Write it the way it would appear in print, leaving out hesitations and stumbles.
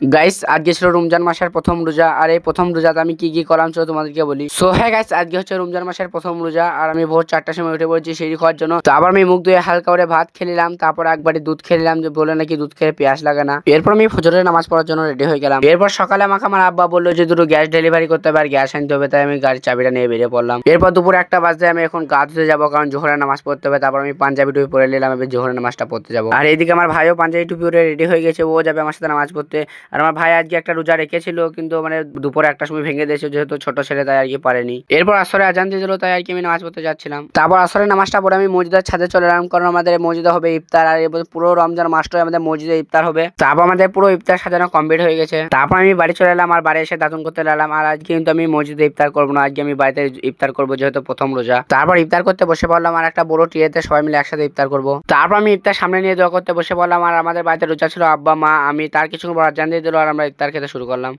Guys আজকে ছিল রমজান মাসের প্রথম রোজা। আর এই প্রথম রোজাতে আমি কি কি করলাম চলো তোমাদেরকে বলি। সো হ্যাঁ গাইস, আজকে হচ্ছে রমজান মাসের প্রথম রোজা আর আমি ভোর 4টার সময় উঠে পড়েছি সিঁড়ি খাওয়ার জন্য। তো আবার আমি মুখ ধুয়ে হালকা করে ভাত খেলাম, তারপর একবারে দুধ খেলাম, যে বলে নাকি দুধ খেলে পেঁয়াজ লাগে না। এরপর আমি ফজরের নামাজ পড়ার জন্য রেডি হয়ে গেলাম। এরপর সকালে আমাকে আমার আব্বা বললো যে দুটো গ্যাস ডেলিভারি করতে হবে আর গ্যাস আনতে হবে, তাই আমি গাড়ির চাবিটা নিয়ে বেরিয়ে পড়লাম। এরপর দুপুরে 1টা বাজে আমি এখন গা ধুতে যাবো, কারণ জোহরের নামাজ পড়তে হবে। তারপর আমি পাঞ্জাবি টুপি পরে নিলাম, এবার জোহরের নামাজটা পড়তে যাবো। আর এইদিকে আমার ভাইও পাঞ্জাবি টুপি পরে রেডি হয়ে গেছে, ও যাবে আমার সাথে নামাজ পড়তে। আর আমার ভাই আজকে একটা রোজা রেখেছিল, কিন্তু মানে দুপুরে 1টার সময় ভেঙে দিয়েছে, যেহেতু ছোট ছেলে তাই আর কি পারেনি। এরপর আসরে আজান দিয়ে দিল, তাই আর কি আমি নামাজ পড়তে যাচ্ছিলাম। তারপর আসরে নামাজটা পড়ে আমি মসজিদের ছাদে চলে এলাম, কারণ আমাদের মসজিদে হবে ইফতার। আর এবার পুরো রমজান মাসটাই আমাদের মসজিদে ইফতার হবে। তারপর আমাদের পুরো ইফতার সাজানো কমপ্লিট হয়ে গেছে। তারপর আমি বাড়ি চলে এলাম, আর বাড়ি এসে দাতুন করতে লাগলাম। আর আজকে কিন্তু আমি মসজিদে ইফতার করবো না, আজকে আমি বাড়িতে ইফতার করবো, যেহেতু প্রথম রোজা। তারপর ইফতার করতে বসে পড়লাম, আর একটা বড় টিয়েতে সবাই মিলে একসাথে ইফতার করবো। তারপর আমি ইফতার সামনে নিয়ে দোয়া করতে বসে পড়লাম। আর আমাদের বাড়িতে রোজা ছিল আব্বা মা আমি, তার কিছুক্ষণ পর আজান দিয়ে দিল আর আমরা ইফতার খেতে শুরু করলাম।